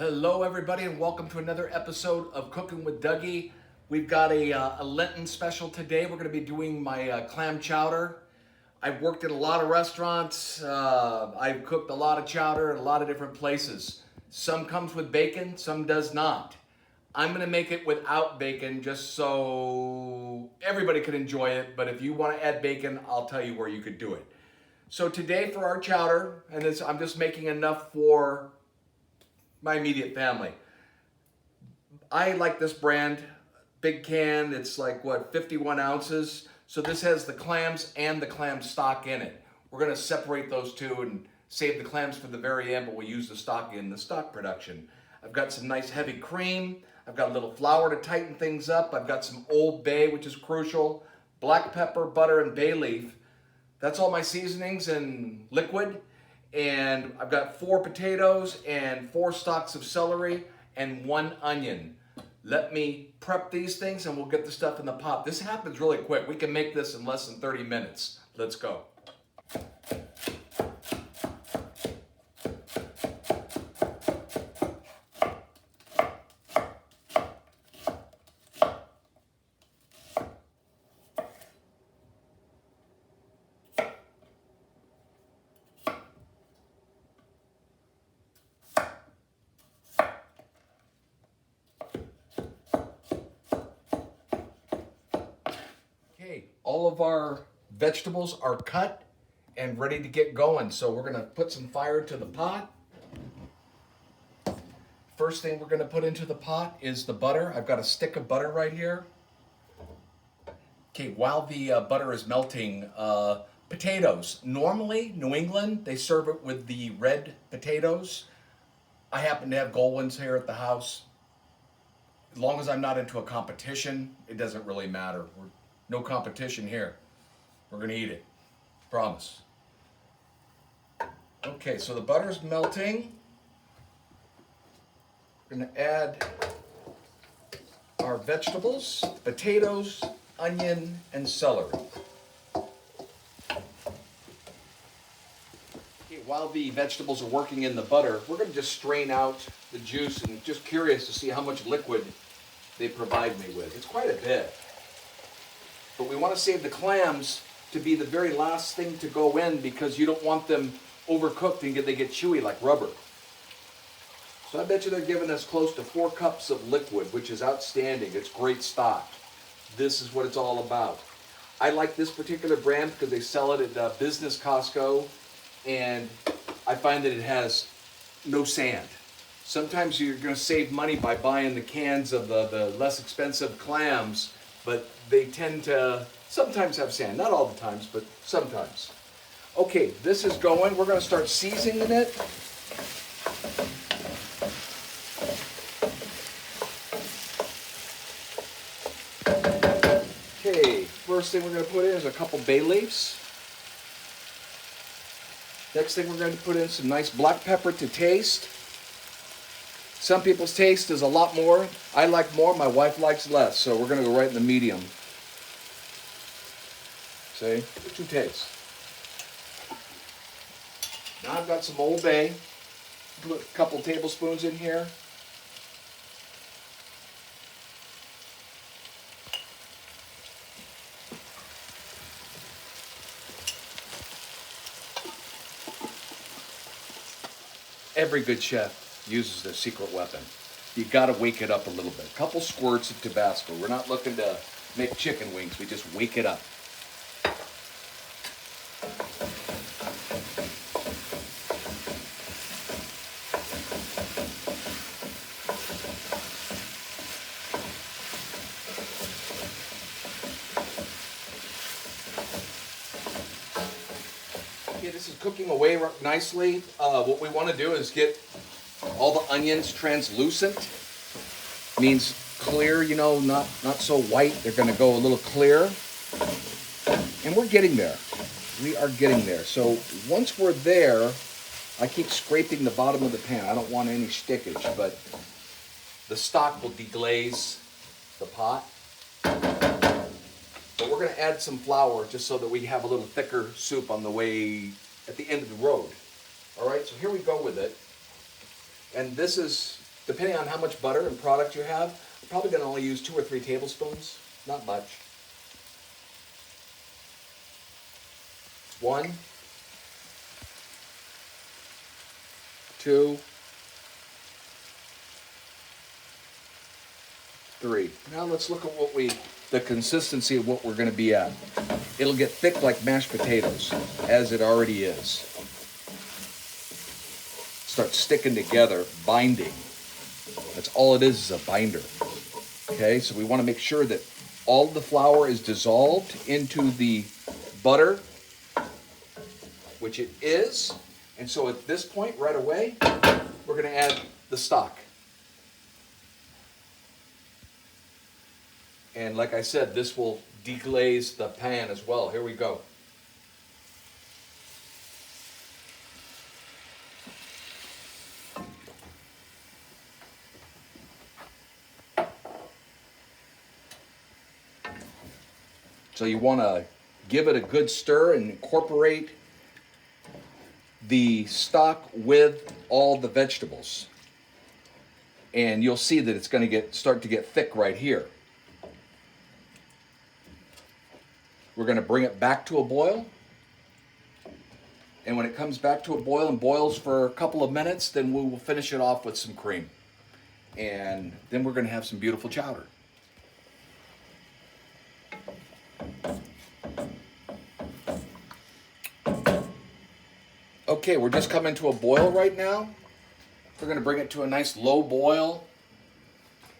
Hello, everybody, and welcome to another episode of Cooking with Dougie. We've got a Lenten special today. We're going to be doing my clam chowder. I've worked in a lot of restaurants. I've cooked a lot of chowder in a lot of different places. Some comes with bacon, some does not. I'm going to make it without bacon just so everybody could enjoy it. But if you want to add bacon, I'll tell you where you could do it. So today for our chowder, and I'm just making enough for my immediate family. I like this brand, big can. It's like, 51 ounces. So this has the clams and the clam stock in it. We're gonna separate those two and save the clams for the very end, but we'll use the stock in the stock production. I've got some nice heavy cream. I've got a little flour to tighten things up. I've got some Old Bay, which is crucial, black pepper, butter, and bay leaf. That's all my seasonings and liquid. And I've got 4 potatoes and 4 stalks of celery and 1 onion. Let me prep these things and we'll get the stuff in the pot. This happens really quick. We can make this in less than 30 minutes. Let's go. All of our vegetables are cut and ready to get going. So we're gonna put some fire to the pot. First thing we're gonna put into the pot is the butter. I've got a stick of butter right here. Okay, while the butter is melting, potatoes. Normally, New England, they serve it with the red potatoes. I happen to have gold ones here at the house. As long as I'm not into a competition, it doesn't really matter. No competition here. We're gonna eat it, promise. Okay, so the butter's melting. We're gonna add our vegetables, potatoes, onion, and celery. Okay, while the vegetables are working in the butter, we're gonna just strain out the juice and just curious to see how much liquid they provide me with. It's quite a bit. But we want to save the clams to be the very last thing to go in because you don't want them overcooked and they get chewy like rubber. So I bet you they're giving us close to 4 cups of liquid, which is outstanding. It's great stock. This is what it's all about. I like this particular brand because they sell it at Business Costco, and I find that it has no sand. Sometimes you're going to save money by buying the cans of the less expensive clams, but they tend to sometimes have sand. Not all the times, but sometimes. Okay, this is going. We're going to start seasoning it. Okay, first thing we're going to put in is a couple bay leaves. Next thing we're going to put in some nice black pepper to taste. Some people's taste is a lot more. I like more, my wife likes less, so we're gonna go right in the medium. See, what you taste. Now I've got some Old Bay. Put a couple tablespoons in here. Every good chef uses their secret weapon. You gotta wake it up a little bit. A couple squirts of Tabasco. We're not looking to make chicken wings, we just wake it up. Okay, this is cooking away nicely. What we want to do is get all the onions translucent. Means clear, not so white. They're going to go a little clear. And we're getting there. We are getting there. So once we're there, I keep scraping the bottom of the pan. I don't want any stickage, but the stock will deglaze the pot. But we're going to add some flour just so that we have a little thicker soup on the way at the end of the road. All right, so here we go with it. And this is depending on how much butter and product you have, I'm probably going to only use 2 or 3 tablespoons, not much. 1, 2, 3. Now let's look at the consistency of what we're going to be at. It'll get thick like mashed potatoes, as it already is. Start sticking together, binding. That's all it is a binder. Okay, so we want to make sure that all the flour is dissolved into the butter, which it is. And so at this point, right away, we're going to add the stock. And like I said, this will deglaze the pan as well. Here we go. So you want to give it a good stir and incorporate the stock with all the vegetables. And you'll see that it's going to start to get thick right here. We're going to bring it back to a boil. And when it comes back to a boil and boils for a couple of minutes, then we will finish it off with some cream. And then we're going to have some beautiful chowder. Okay, we're just coming to a boil right now. We're going to bring it to a nice low boil.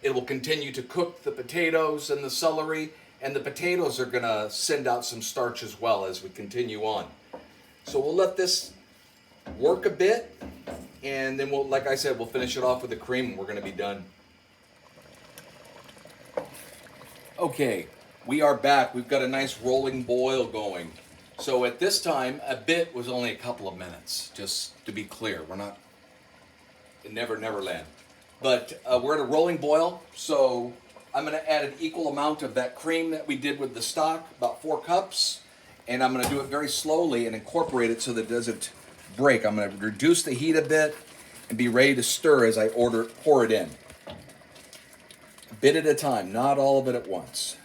It will continue to cook the potatoes and the celery, and the potatoes are going to send out some starch as well as we continue on. So we'll let this work a bit, and then we'll, like I said, we'll finish it off with the cream and we're going to be done. Okay, we are back. We've got a nice rolling boil going. So at this time, a bit was only a couple of minutes, just to be clear. We're not in Never Land. But we're at a rolling boil, so I'm going to add an equal amount of that cream that we did with the stock, about 4 cups. And I'm going to do it very slowly and incorporate it so that it doesn't break. I'm going to reduce the heat a bit and be ready to stir as I pour it in. A bit at a time, not all of it at once.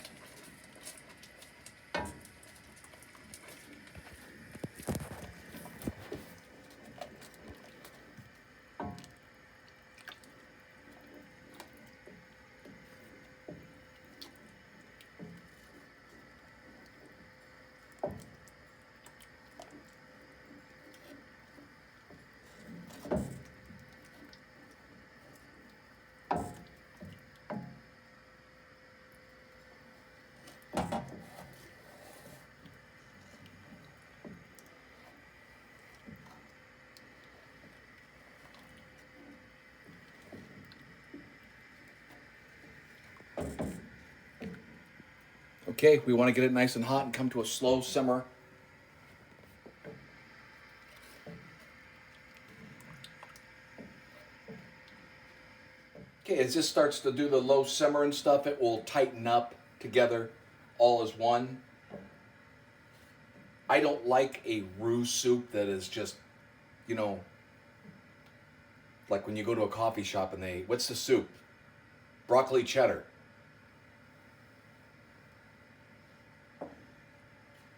Okay, we want to get it nice and hot and come to a slow simmer. Okay, as this starts to do the low simmer and stuff, it will tighten up together all as one. I don't like a roux soup that is just, you know, like when you go to a coffee shop and what's the soup? Broccoli cheddar.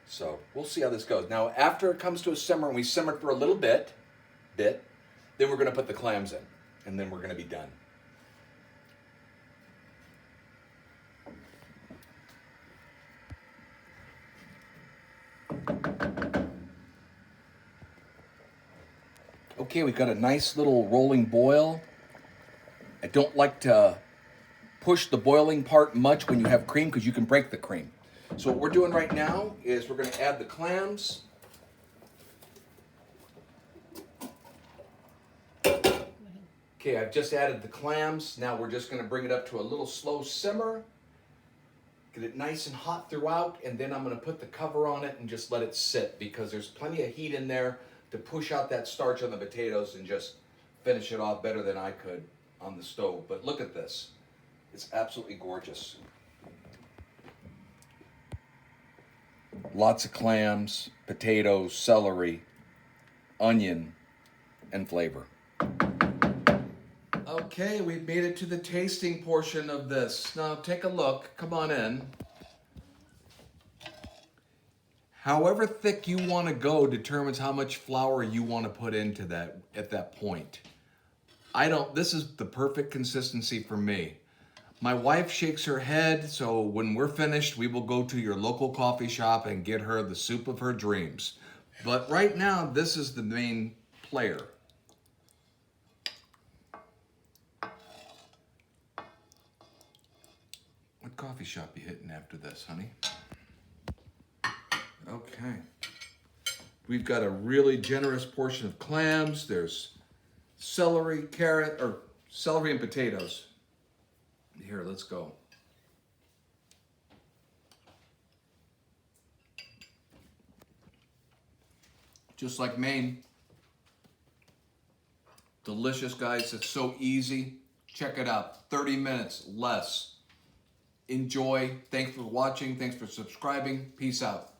So we'll see how this goes. Now, after it comes to a simmer, and we simmer for a little bit, then we're going to put the clams in, and then we're going to be done. Okay, we've got a nice little rolling boil. I don't like to push the boiling part much when you have cream because you can break the cream. So what we're doing right now is we're going to add the clams. Okay, I've just added the clams. Now we're just going to bring it up to a little slow simmer. Get it nice and hot throughout, and then I'm going to put the cover on it and just let it sit because there's plenty of heat in there to push out that starch on the potatoes and just finish it off better than I could on the stove. But look at this. It's absolutely gorgeous. Lots of clams, potatoes, celery, onion, and flavor. Okay, we've made it to the tasting portion of this. Now take a look. Come on in. However thick you want to go determines how much flour you want to put into that at that point. This is the perfect consistency for me. My wife shakes her head, so when we're finished, we will go to your local coffee shop and get her the soup of her dreams. But right now, this is the main player. What coffee shop you hitting after this, honey? Okay. We've got a really generous portion of clams. There's celery, celery and potatoes. Here, let's go. Just like Maine. Delicious, guys. It's so easy. Check it out. 30 minutes, less. Enjoy. Thanks for watching. Thanks for subscribing. Peace out.